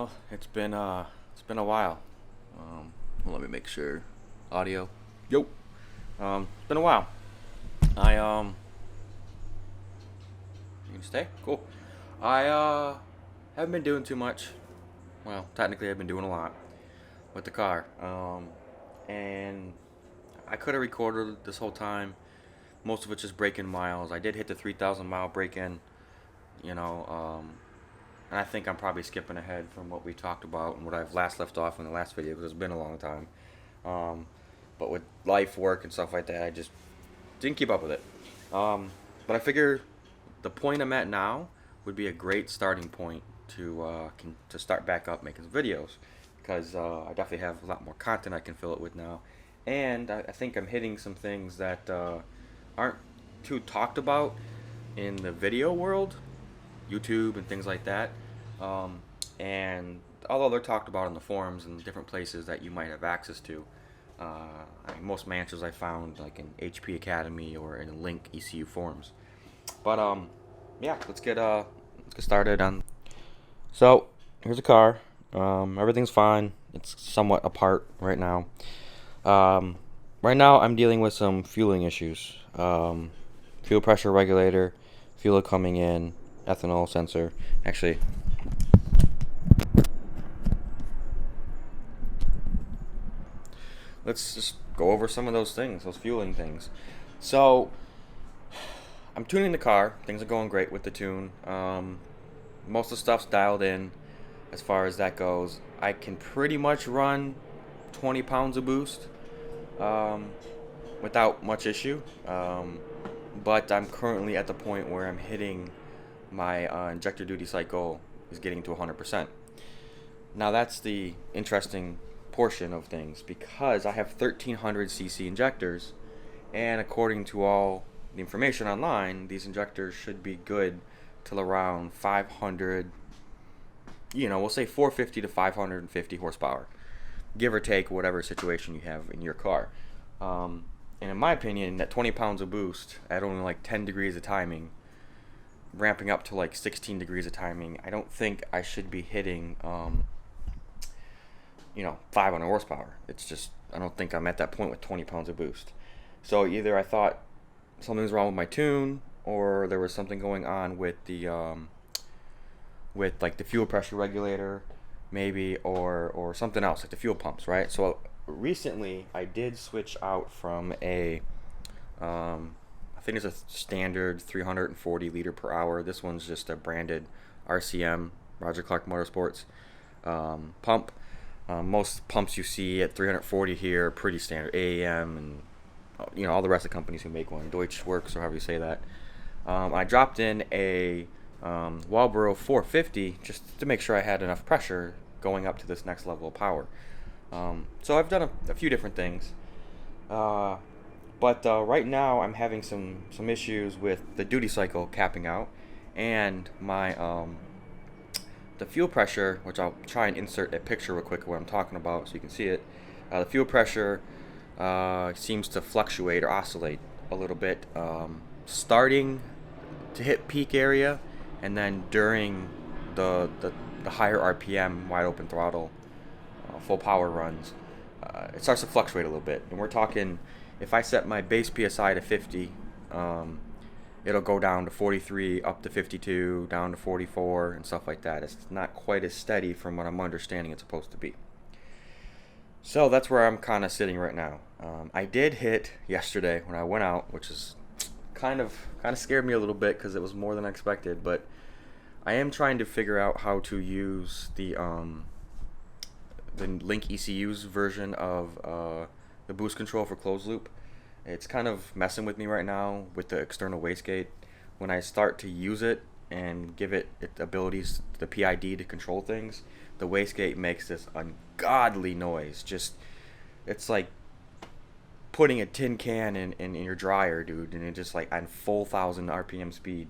Well, it's been a while. Well, let me make sure. Audio. Yo. It's been a while. I You can stay. Cool. I haven't been doing too much. Well, technically, I've been doing a lot with the car. And I could have recorded this whole time. Most of it's just break-in miles. I did hit the 3,000 mile break-in. You know. And I think I'm probably skipping ahead from what we talked about and what I've last left off in the last video because it's been a long time. Um, but with life, work, and stuff like that, I just didn't keep up with it. But I figure the point I'm at now would be a great starting point to start back up making some videos because I definitely have a lot more content I can fill it with now, and I think I'm hitting some things that aren't too talked about in the video world, YouTube and things like that. And although they're talked about in the forums and different places that you might have access to, I mean, most of my answers I found like in HP Academy or in Link ECU forums. But yeah, let's get started on. So here's a car. Everything's fine. It's somewhat apart right now. Right now I'm dealing with some fueling issues. Fuel pressure regulator, fuel coming in, ethanol sensor. Actually, let's just go over some of those things, those fueling things. So I'm tuning the car. Things are going great with the tune. Most of the stuff's dialed in as far as that goes. I can pretty much run 20 pounds of boost without much issue. But I'm currently at the point where I'm hitting my injector duty cycle is getting to 100%. Now that's the interesting portion of things because I have 1300 cc injectors, and according to all the information online, these injectors should be good till around 500, we'll say 450 to 550 horsepower, give or take whatever situation you have in your car. And in my opinion, that 20 pounds of boost at only like 10 degrees of timing, ramping up to like 16 degrees of timing, I don't think I should be hitting 500 horsepower. It's just, I don't think I'm at that point with 20 pounds of boost. So either I thought something's wrong with my tune, or there was something going on with the with like the fuel pressure regulator, maybe, or something else like the fuel pumps, right? So recently I did switch out from I think it's a standard 340 liter per hour. This one's just a branded RCM, Roger Clark Motorsports pump. Most pumps you see at 340 here are pretty standard, AAM and all the rest of the companies who make one, Deutsch Works or however you say that. I dropped in a Walbro 450 just to make sure I had enough pressure going up to this next level of power. So I've done a few different things, but right now I'm having some issues with the duty cycle capping out, and my the fuel pressure, which I'll try and insert a picture real quick of what I'm talking about so you can see it. The fuel pressure seems to fluctuate or oscillate a little bit, starting to hit peak area, and then during the higher RPM wide open throttle full power runs, it starts to fluctuate a little bit. And we're talking, if I set my base PSI to 50, it'll go down to 43, up to 52, down to 44, and stuff like that. It's not quite as steady from what I'm understanding it's supposed to be. So that's where I'm kind of sitting right now. I did hit yesterday when I went out, which is kind of scared me a little bit because it was more than I expected. But I am trying to figure out how to use the Link ECU's version of the boost control for closed loop. It's kind of messing with me right now with the external wastegate. When I start to use it and give it its abilities, the PID to control things, the wastegate makes this ungodly noise. Just, it's like putting a tin can in your dryer, dude, and it just like on full 1,000 RPM speed,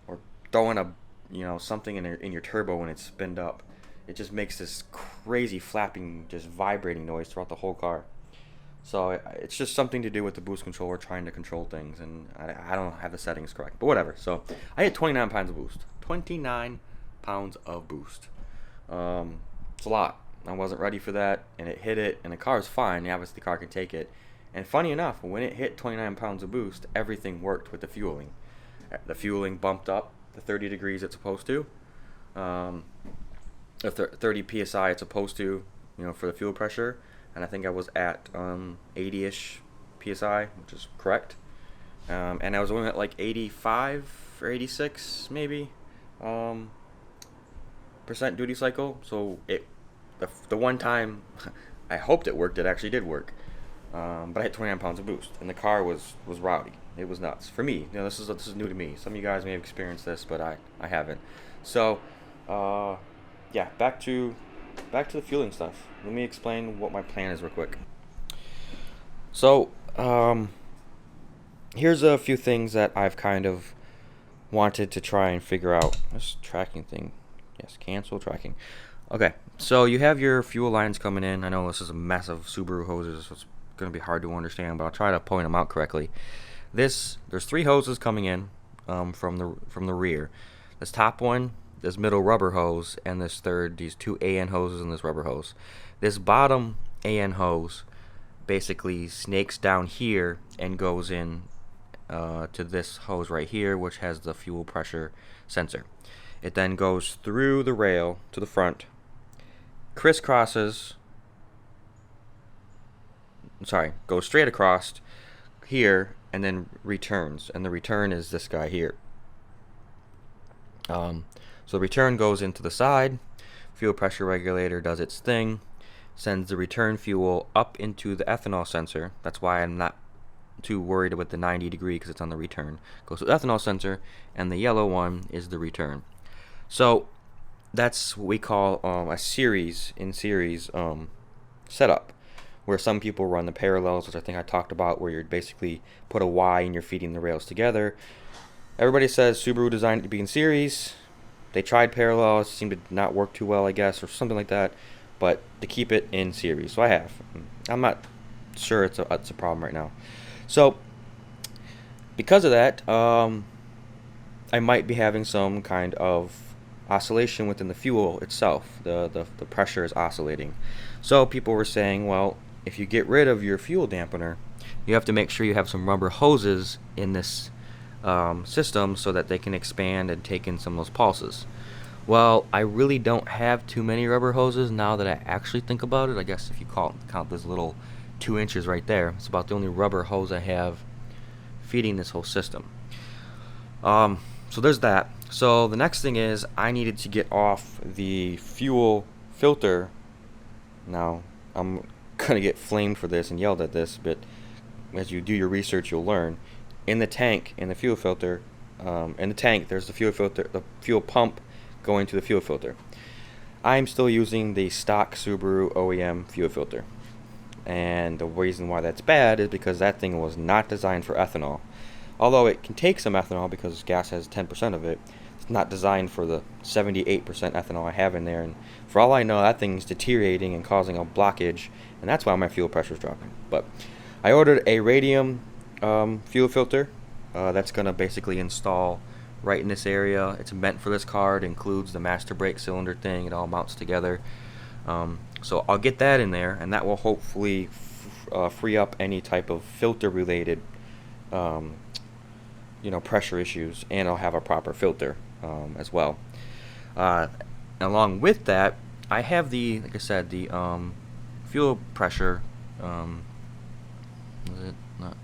or throwing something in your turbo when it's spinned up. It just makes this crazy flapping, just vibrating noise throughout the whole car. So it's just something to do with the boost controller trying to control things, and I don't have the settings correct, but whatever. So I hit 29 pounds of boost. 29 pounds of boost. It's a lot. I wasn't ready for that, and it hit it, and the car is fine. Obviously, the car can take it. And funny enough, when it hit 29 pounds of boost, everything worked with the fueling. The fueling bumped up the 30 degrees it's supposed to. Um, 30 psi it's supposed to, for the fuel pressure. And I think I was at 80-ish psi, which is correct. And I was only at like 85 or 86 maybe percent duty cycle. So the one time I hoped it worked, it actually did work. But I hit 29 pounds of boost, and the car was rowdy. It was nuts for me. This is new to me. Some of you guys may have experienced this, but I haven't. So yeah, back to the fueling stuff. Let me explain what my plan is real quick. So here's a few things that I've kind of wanted to try and figure out. This tracking thing. Yes, cancel tracking. Okay, so you have your fuel lines coming in. I know this is a mess of Subaru hoses, so it's going to be hard to understand, but I'll try to point them out correctly. There's 3 hoses coming in from the rear. This top one, this middle rubber hose, and these 2 AN hoses and this rubber hose. This bottom AN hose basically snakes down here and goes in to this hose right here, which has the fuel pressure sensor. It then goes through the rail to the front, goes straight across here, and then returns. And the return is this guy here. So the return goes into the side. Fuel pressure regulator does its thing, sends the return fuel up into the ethanol sensor. That's why I'm not too worried about the 90 degree, because it's on the return. Goes to the ethanol sensor, and the yellow one is the return. So that's what we call a series setup, where some people run the parallels, which I think I talked about, where you're basically put a Y and you're feeding the rails together. Everybody says Subaru designed it to be in series. They tried parallels, seemed to not work too well, I guess, or something like that, but to keep it in series. So I have. I'm not sure it's a problem right now. So because of that, I might be having some kind of oscillation within the fuel itself. The pressure is oscillating. So people were saying, well, if you get rid of your fuel dampener, you have to make sure you have some rubber hoses in this system so that they can expand and take in some of those pulses. Well, I really don't have too many rubber hoses now that I actually think about it. I guess if you count this little 2 inches right there, it's about the only rubber hose I have feeding this whole system. So there's that. So the next thing is I needed to get off the fuel filter. Now, I'm going to get flamed for this and yelled at this, but as you do your research, you'll learn. In the tank, in the fuel filter, in the tank, there's the fuel filter, the fuel pump going to the fuel filter. I'm still using the stock Subaru OEM fuel filter. And the reason why that's bad is because that thing was not designed for ethanol. Although it can take some ethanol because gas has 10% of it, it's not designed for the 78% ethanol I have in there. And for all I know, that thing's deteriorating and causing a blockage, and that's why my fuel pressure is dropping. But I ordered a radium fuel filter that's going to basically install right in this area. It's meant for this car. It includes the master brake cylinder thing. It all mounts together. So I'll get that in there, and that will hopefully free up any type of filter related pressure issues, and I'll have a proper filter as well. Along with that, I have like I said, the fuel pressure.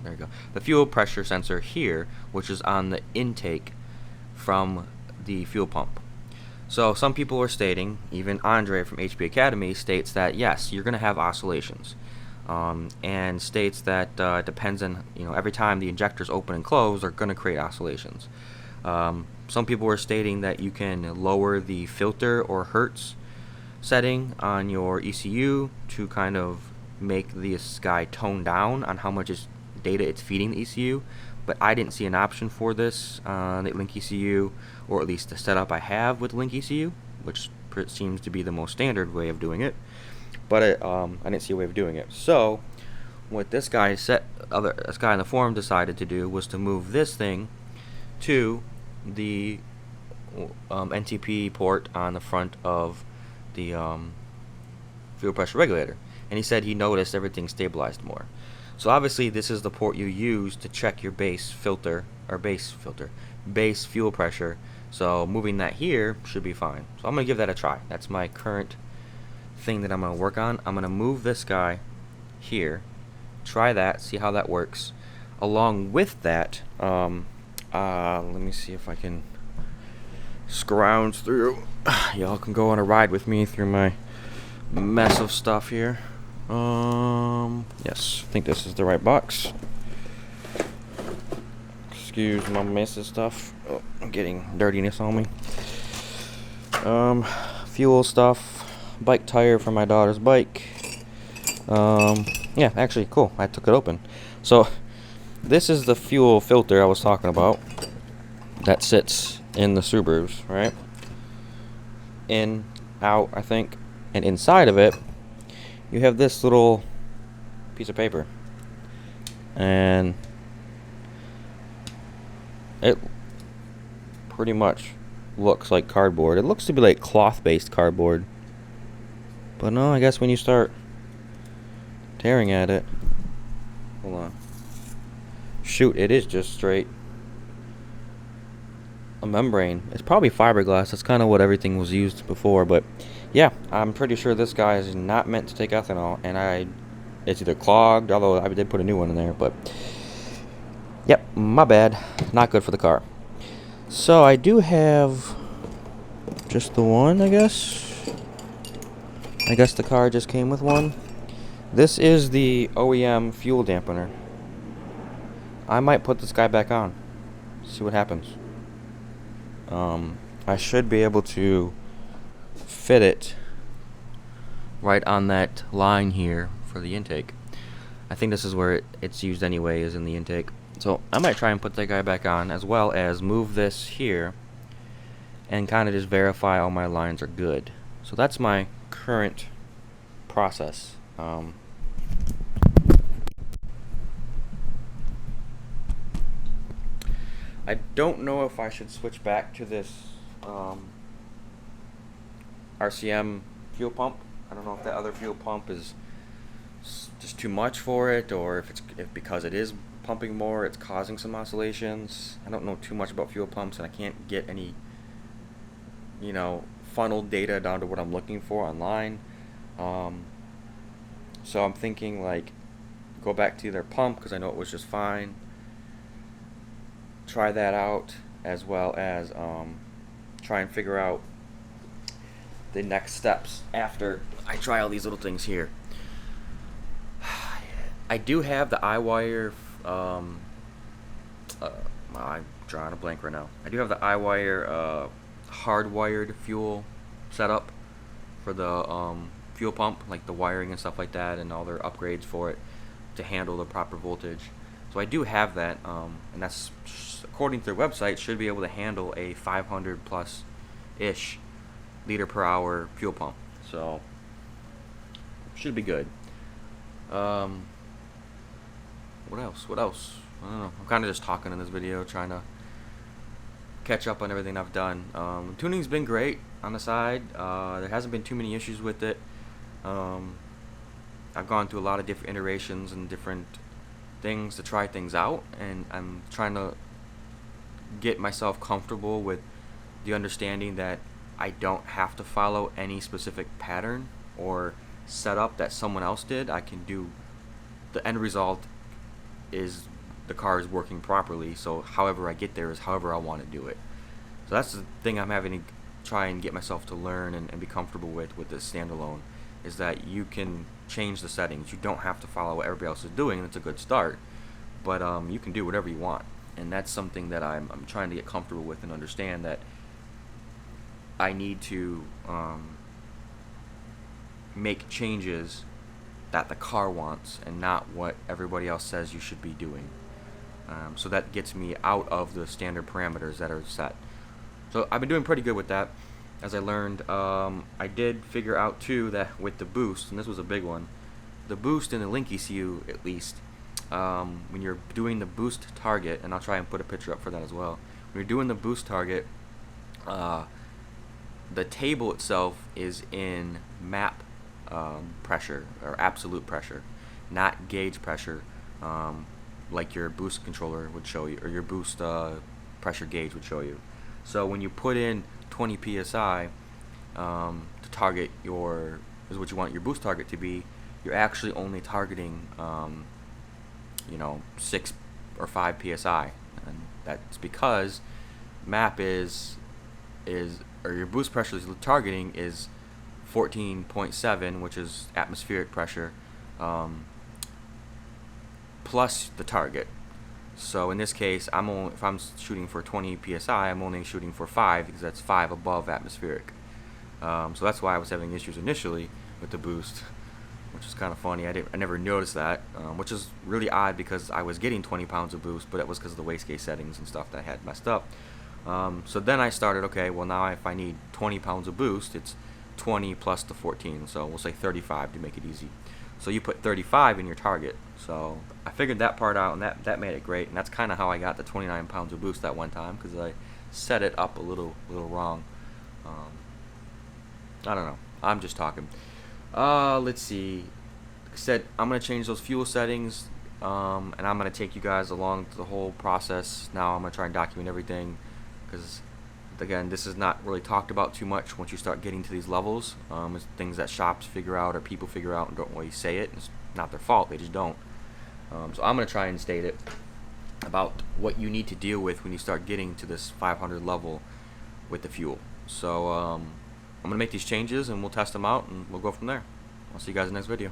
There you go. The fuel pressure sensor here, which is on the intake from the fuel pump. So some people are stating, even Andre from HP Academy states that yes, you're going to have oscillations, and states that it depends on, every time the injectors open and close, they're going to create oscillations. Some people are stating that you can lower the filter or hertz setting on your ECU to kind of make this guy tone down on how much data it's feeding the ECU, but I didn't see an option for this on the Link ECU, or at least the setup I have with Link ECU, which seems to be the most standard way of doing it. But I didn't see a way of doing it. So what this guy in the forum decided to do was to move this thing to the NTP port on the front of the fuel pressure regulator, and he said he noticed everything stabilized more. So obviously this is the port you use to check your base fuel pressure. So moving that here should be fine. So I'm gonna give that a try. That's my current thing that I'm gonna work on. I'm gonna move this guy here, try that, see how that works. Along with that, let me see if I can scrounge through. Y'all can go on a ride with me through my mess of stuff here. Yes, I think this is the right box. Excuse my mess of stuff. Oh, I'm getting dirtiness on me. Fuel stuff, bike tire for my daughter's bike. Yeah, actually, cool. I took it open. So, this is the fuel filter I was talking about that sits in the Subarus, right? In, out, I think. And inside of it, you have this little piece of paper. And it pretty much looks like cardboard. It looks to be like cloth-based cardboard. But no, I guess when you start tearing at it, hold on. Shoot, it is just straight a membrane. It's probably fiberglass. That's kind of what everything was used before. But yeah, I'm pretty sure this guy is not meant to take ethanol, and it's either clogged, although I did put a new one in there. But yep, my bad. Not good for the car. So I do have just the one, I guess. I guess the car just came with one. This is the OEM fuel dampener. I might put this guy back on. See what happens. I should be able to fit it right on that line here for the intake. I think this is where it's used anyway, is in the intake. So I might try and put that guy back on, as well as move this here and kind of just verify all my lines are good. So that's my current process. I don't know if I should switch back to this RCM fuel pump. I don't know if that other fuel pump is just too much for it, or if because it is pumping more, it's causing some oscillations. I don't know too much about fuel pumps, and I can't get any, funneled data down to what I'm looking for online. So I'm thinking go back to their pump, because I know it was just fine. Try that out, as well as try and figure out the next steps after I try all these little things here. I do have the iWire. I'm drawing a blank right now. I do have the iWire hardwired fuel setup for the fuel pump, like the wiring and stuff like that, and all their upgrades for it to handle the proper voltage. So I do have that, and that's, according to their website, should be able to handle a 500 plus ish liter per hour fuel pump. So should be good. What else? I don't know. I'm kind of just talking in this video, trying to catch up on everything I've done. Tuning's been great on the side. There hasn't been too many issues with it. I've gone through a lot of different iterations and different things to try things out, and I'm trying to get myself comfortable with the understanding that I don't have to follow any specific pattern or setup that someone else did. I can do, the end result is the car is working properly, so however I get there is however I want to do it. So that's the thing I'm having to try and get myself to learn and be comfortable with this standalone, is that you can change the settings. You don't have to follow what everybody else is doing, and it's a good start, but you can do whatever you want. And that's something that I'm trying to get comfortable with and understand, that I need to make changes that the car wants and not what everybody else says you should be doing. So that gets me out of the standard parameters that are set. So I've been doing pretty good with that, as I learned. I did figure out too that with the boost, and this was a big one, the boost in the link ECU at least, when you're doing the boost target, and I'll try and put a picture up for that as well. When you're doing the boost target, the table itself is in map pressure, or absolute pressure, not gauge pressure, like your boost controller would show you, or your boost pressure gauge would show you. So when you put in 20 psi to target your, is what you want your boost target to be, you're actually only targeting 6 or 5 psi, and that's because map is or your boost pressure is targeting is 14.7, which is atmospheric pressure, plus the target. So in this case, if I'm shooting for 20 psi, I'm only shooting for 5 because that's 5 above atmospheric. So that's why I was having issues initially with the boost, which is kind of funny. I never noticed that, which is really odd because I was getting 20 pounds of boost, but it was because of the wastegate settings and stuff that I had messed up. So then I started, okay, well now if I need 20 pounds of boost, it's 20 plus the 14, so we'll say 35 to make it easy. So you put 35 in your target. So I figured that part out, and that made it great, and that's kind of how I got the 29 pounds of boost that one time, because I set it up a little wrong. I don't know. I'm just talking. Let's see. Like I said, I'm gonna change those fuel settings, and I'm gonna take you guys along the whole process. Now I'm gonna try and document everything, because again, this is not really talked about too much once you start getting to these levels. It's things that shops figure out or people figure out and don't really say it. It's not their fault, they just don't. So I'm going to try and state it about what you need to deal with when you start getting to this 500 level with the fuel. So I'm going to make these changes and we'll test them out and we'll go from there. I'll see you guys in the next video.